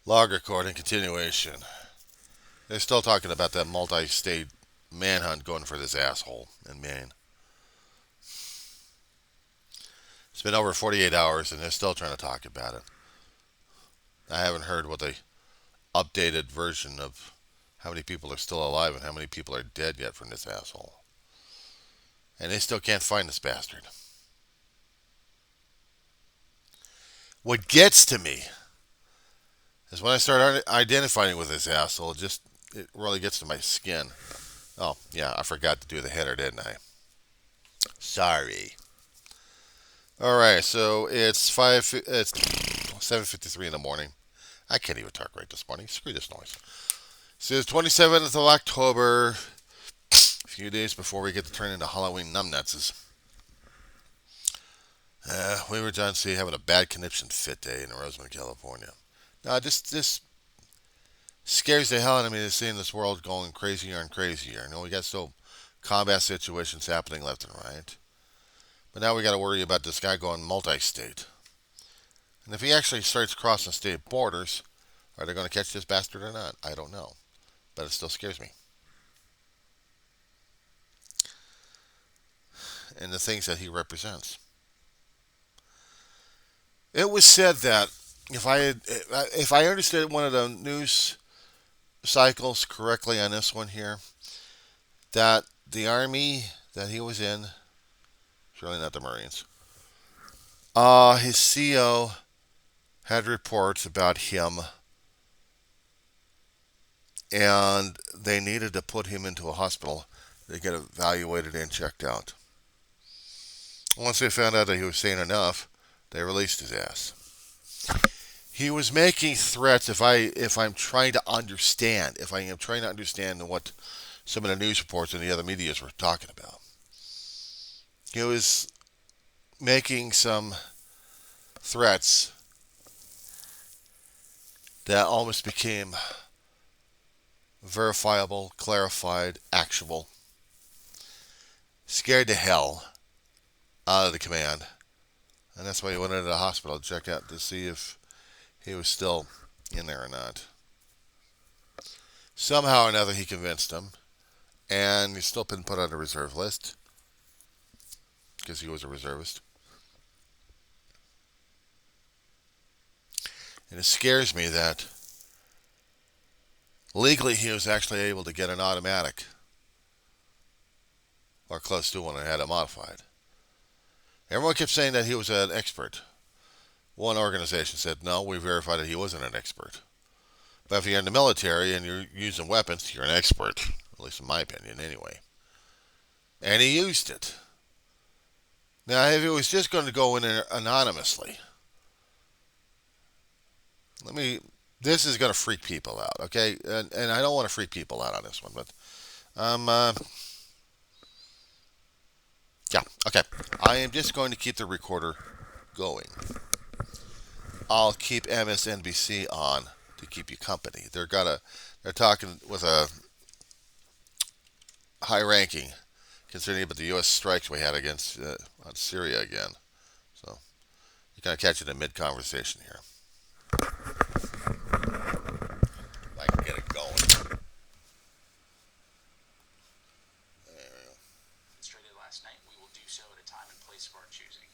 Log recording continuation. They're still talking about that multi-state manhunt going for this asshole in Maine. It's been over 48 hours and they're still trying to talk about it. I haven't heard what the updated version of how many people are still alive and how many people are dead yet from this asshole. And they still can't find this bastard. What gets to me is when I start identifying with this asshole, it really gets to my skin. Oh, yeah, I forgot to do the header, didn't I? Sorry. All right, so it's 7:53 in the morning. I can't even talk right this morning. Screw this noise. So it's 27th of October, a few days before we get to turn into Halloween numbnuts. We were John C. having a bad conniption fit day in Roseman, California. Now, this scares the hell out of me to seeing this world going crazier and crazier. We got so combat situations happening left and right. But now we got to worry about this guy going multi-state. And if he actually starts crossing state borders, are they going to catch this bastard or not? I don't know. But it still scares me. And the things that he represents. It was said that if I understood one of the news cycles correctly on this one here, that the army that he was in, surely not the Marines, his CO had reports about him, and they needed to put him into a hospital to get evaluated and checked out. Once they found out that he was sane enough, they released his ass. He was making threats. If I'm trying to understand, if I am trying to understand what some of the news reports and the other medias were talking about, he was making some threats that almost became verifiable, clarified, actual. Scared the hell out of the command, and that's why he went into the hospital to check out to see if he was still in there or not. Somehow or another, he convinced them, and he's still been put on a reserve list because he was a reservist. And it scares me that legally he was actually able to get an automatic or close to one and had it modified. Everyone kept saying that he was an expert. One organization said, no, we verified that he wasn't an expert. But if you're in the military and you're using weapons, you're an expert. At least in my opinion, anyway. And he used it. Now, if it was just going to go in there anonymously, let me. This is going to freak people out, okay? And I don't want to freak people out on this one, but yeah, okay. I am just going to keep the recorder going. I'll keep MSNBC on to keep you company. They're talking with a high-ranking concerning about the U.S. strikes we had against on Syria again. So you kind of catch it in mid-conversation here. If I can get it going. Demonstrated last night, we will do so at a time and place of our choosing.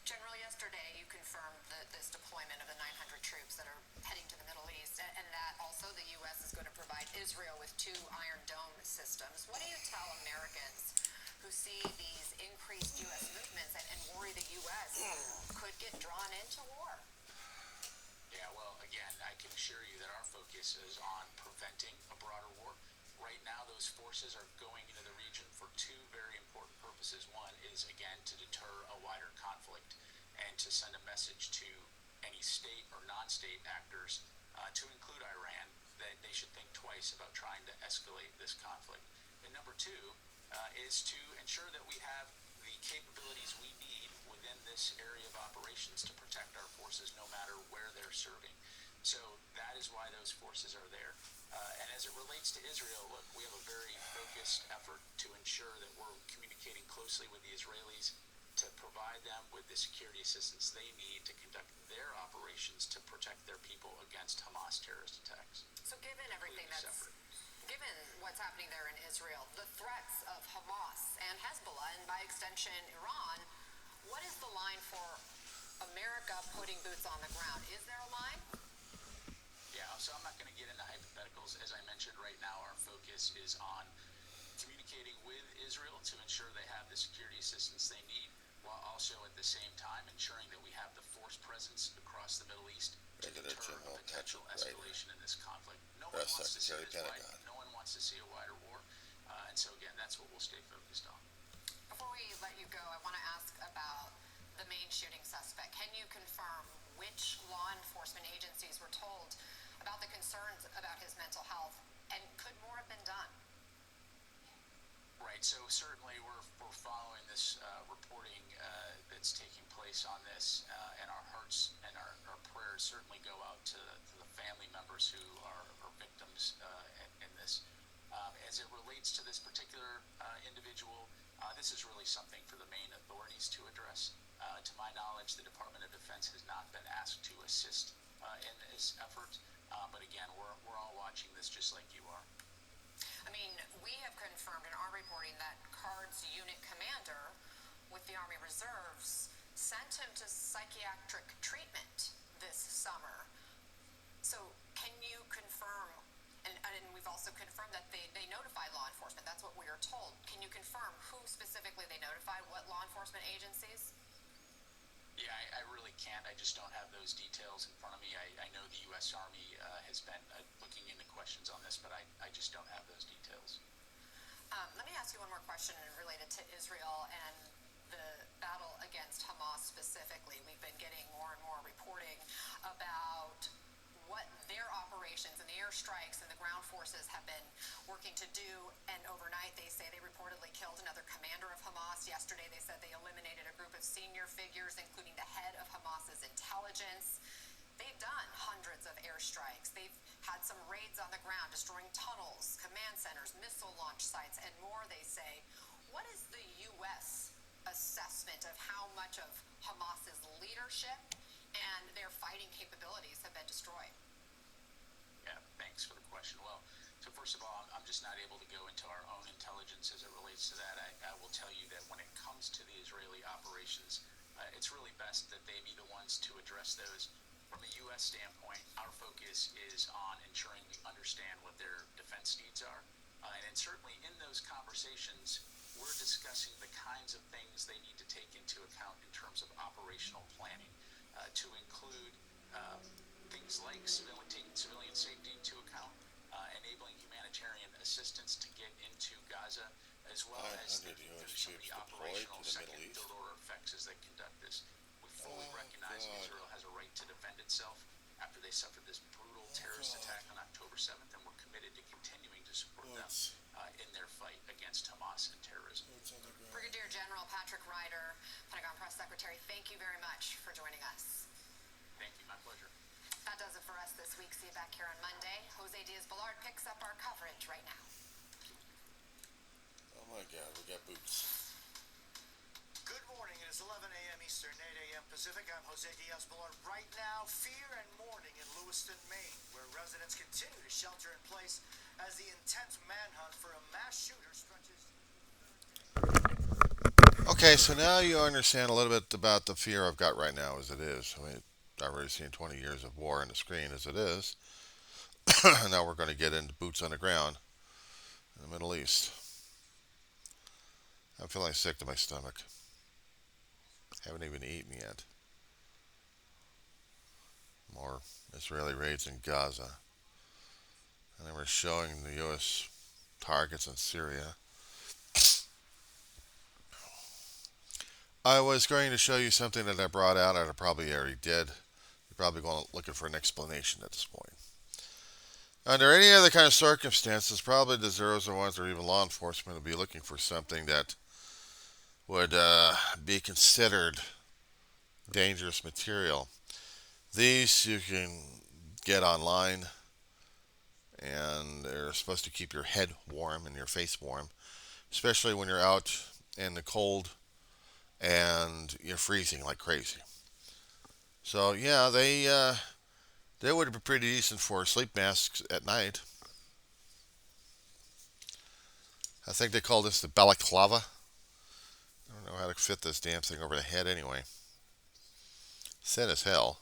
General, yesterday you confirmed this deployment of the 900 troops that are heading to the Middle East, and that also the U.S. is going to provide Israel with 2 Iron Dome systems. What do you tell Americans who see these increased U.S. movements and worry the U.S. could get drawn into war? Yeah, well, again, I can assure you that our focus is on preventing a broader war. Right now, those forces are going into the region for 2 very important purposes. One is, again, to deter a wider conflict and to send a message to any state or non-state actors, to include Iran, that they should think twice about trying to escalate this conflict. And number 2 is to ensure that we have the capabilities we need within this area of operations to protect our forces no matter where they're serving. So that is why those forces are there. And as it relates to Israel, look, we have a very focused effort to ensure that we're communicating closely with the Israelis to provide them with the security assistance they need to conduct their operations to protect their people against Hamas. Hamas terrorist attacks. So given everything Completely that's separate. given what's happening there in Israel, the threats of Hamas and Hezbollah, and by extension Iran, what is the line for America putting boots on the ground? Is there a line? Yeah, so I'm not going to get into hypotheticals. As I mentioned, right now our focus is on communicating with Israel to ensure they have the security assistance they need, while also at the same time ensuring that we have the force presence across the Middle East to Brigadier deter General a potential Patrick Ryder, escalation in this conflict. No one Press wants to see Secretary, this wide. Pentagon. No one wants to see a wider war, and so again, that's what we'll stay focused on. Before we let you go, I want to ask about the main shooting suspect. Can you confirm which law enforcement agencies were told about the concerns about his mental health, and could more have been done? Right, so certainly we're following this reporting that's taking place on this, and our hearts and our prayers certainly go out to the family members who are victims in this. As it relates to this particular individual, this is really something for the Maine authorities to address. To my knowledge, the Department of Defense has not been asked to assist in this effort, but again, we're all watching this just like you are. I mean, we have confirmed in our reporting that CARD's unit commander with the Army Reserves sent him to psychiatric treatment this summer. So can you confirm, and we've also confirmed that they notified law enforcement. That's what we are told. Can you confirm who specifically they notified, what law enforcement agencies? Yeah, I really can't. I just don't have those details in front of me. I know the U.S. Army has been looking into questions on this, but I just don't have those details. Let me ask you one more question related to Israel and the battle against Hamas specifically. We've been getting more and more reporting about what their operations and the airstrikes and the ground forces have been working to do. And overnight, they say they reportedly killed another commander of Hamas. Yesterday, they said they eliminated a group of senior figures, including the head of Hamas's intelligence. They've done hundreds of airstrikes. They've had some raids on the ground, destroying tunnels, command centers, missile launch sites, and more, they say. What is the U.S. assessment of how much of Hamas's leadership and their fighting capabilities have been destroyed? Yeah, thanks for the question. Well, so first of all, I'm just not able to go into our own intelligence as it relates to that. I will tell you that when it comes to the Israeli operations, it's really best that they be the ones to address those. From a U.S. standpoint, our focus is on ensuring we understand what their defense needs are. And certainly in those conversations, we're discussing the kinds of things they need to take into account in terms of operational planning, to include things like taking civilian safety into account, enabling humanitarian assistance to get into Gaza, as well as 500 thinking U.S. through some of troops the deployed operational to the second Middle and East. third order effects as they conduct this. We fully recognize God. Israel has a right to defend itself after they suffered this brutal terrorist attack on October 7th, and we're committed to continuing to support them in their fight against Hamas and terrorism. Brigadier General Patrick Ryder, Pentagon Press Secretary, thank you very much for joining us. Thank you, my pleasure. That does it for us this week. See you back here on Monday. Jose Diaz-Balart picks up our coverage right now. Oh my God, we got boots. Good morning. It is 11 a.m. Eastern, 8 a.m. Pacific. I'm Jose Diaz-Balart. Right now, fear and mourning in Lewiston, Maine, where residents continue to shelter in place as the intense manhunt for a mass shooter stretches. Okay, so now you understand a little bit about the fear I've got right now as it is. I mean, I've already seen 20 years of war on the screen as it is. Now we're going to get into boots on the ground in the Middle East. I'm feeling sick to my stomach. Haven't even eaten yet. More Israeli raids in Gaza. And they were showing the U.S. targets in Syria. I was going to show you something that I brought out, and I probably already did. You're probably going looking for an explanation at this point. Under any other kind of circumstances, probably the zeros or ones or even law enforcement would be looking for something that would be considered dangerous material. These you can get online, and they're supposed to keep your head warm and your face warm, especially when you're out in the cold and you're freezing like crazy. So yeah, They would be pretty decent for sleep masks at night. I think they call this the balaclava. I don't know how to fit this damn thing over the head anyway. Thin as hell.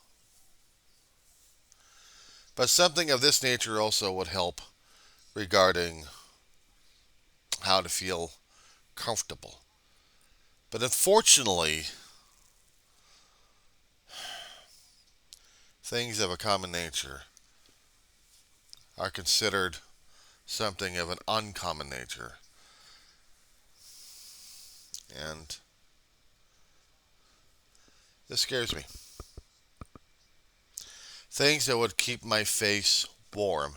But something of this nature also would help regarding how to feel comfortable. But unfortunately, things of a common nature are considered something of an uncommon nature. And this scares me. Things that would keep my face warm,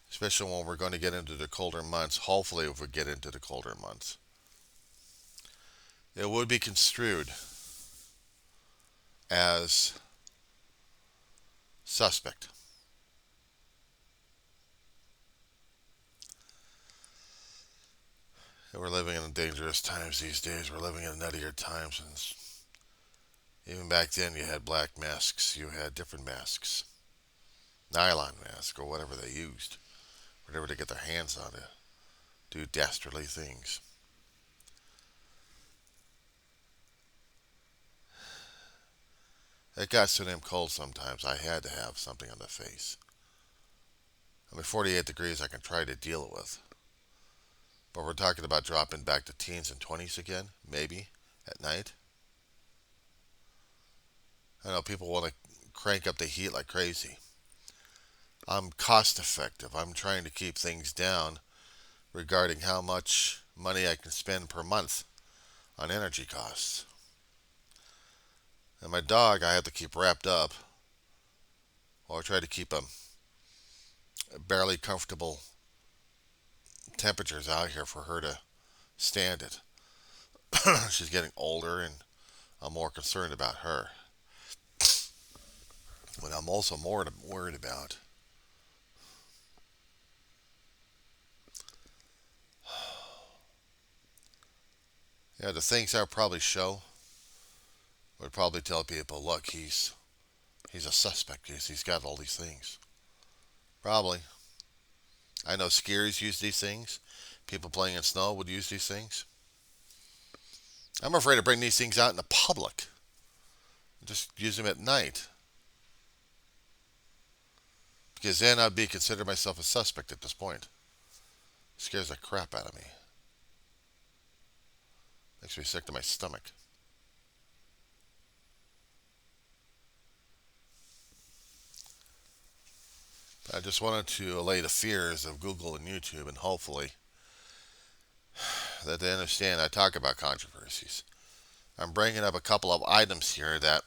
especially when we're going to get into the colder months. Hopefully, if we get into the colder months, it would be construed as suspect. We're living in dangerous times these days. We're living in nuttier times. And even back then, you had black masks. You had different masks. Nylon mask or whatever they used. Whatever they get their hands on to do dastardly things. It got so damn cold sometimes, I had to have something on the face. 48 degrees I can try to deal with. But we're talking about dropping back to teens and 20s again, maybe, at night. I know people want to crank up the heat like crazy. I'm cost effective. I'm trying to keep things down regarding how much money I can spend per month on energy costs. And my dog I have to keep wrapped up, or I try to keep him barely comfortable temperatures out here for her to stand it. She's getting older and I'm more concerned about her. What I'm also more worried about the things I probably show would probably tell people, look, he's a suspect. He's got all these things. Probably. I know skiers use these things. People playing in snow would use these things. I'm afraid to bring these things out in the public. Just use them at night. Because then I'd be considered myself a suspect at this point. It scares the crap out of me. Makes me sick to my stomach. I just wanted to allay the fears of Google and YouTube, and hopefully that they understand I talk about controversies. I'm bringing up a couple of items here that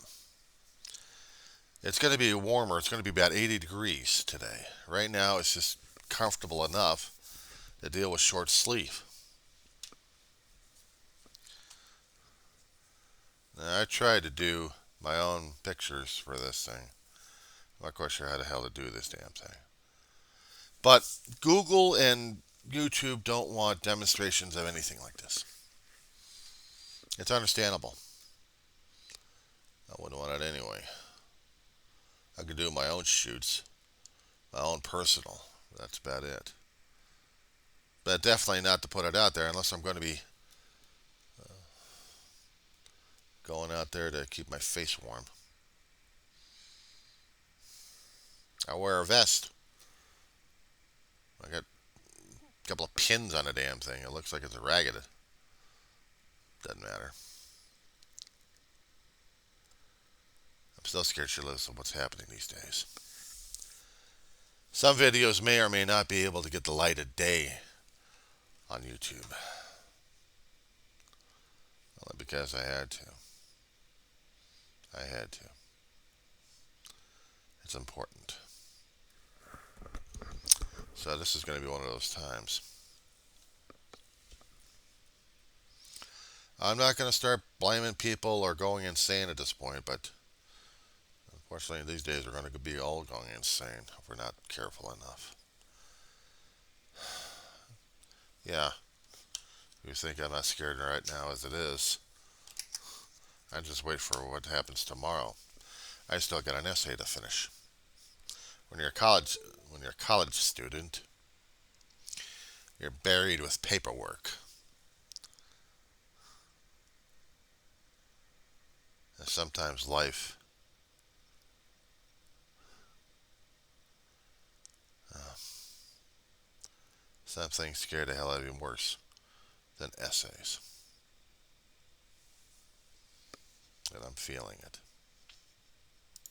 it's going to be warmer. It's going to be about 80 degrees today. Right now it's just comfortable enough to deal with short sleeve. Now, I tried to do my own pictures for this thing. I'm not quite sure how the hell to do this damn thing. But Google and YouTube don't want demonstrations of anything like this. It's understandable. I wouldn't want it anyway. I could do my own shoots, my own personal. That's about it. But definitely not to put it out there unless I'm going to be going out there to keep my face warm. I wear a vest. I got a couple of pins on the damn thing. It looks like it's ragged. Doesn't matter. I'm still scared shitless of what's happening these days. Some videos may or may not be able to get the light of day on YouTube. Only because I had to. It's important. So this is going to be one of those times. I'm not going to start blaming people or going insane at this point, but unfortunately these days we're going to be all going insane if we're not careful enough. Yeah, you think I'm not scared right now as it is. I just wait for what happens tomorrow. I still got an essay to finish. when you're a college student, you're buried with paperwork. And sometimes life some things scare the hell out of you worse than essays. And I'm feeling it.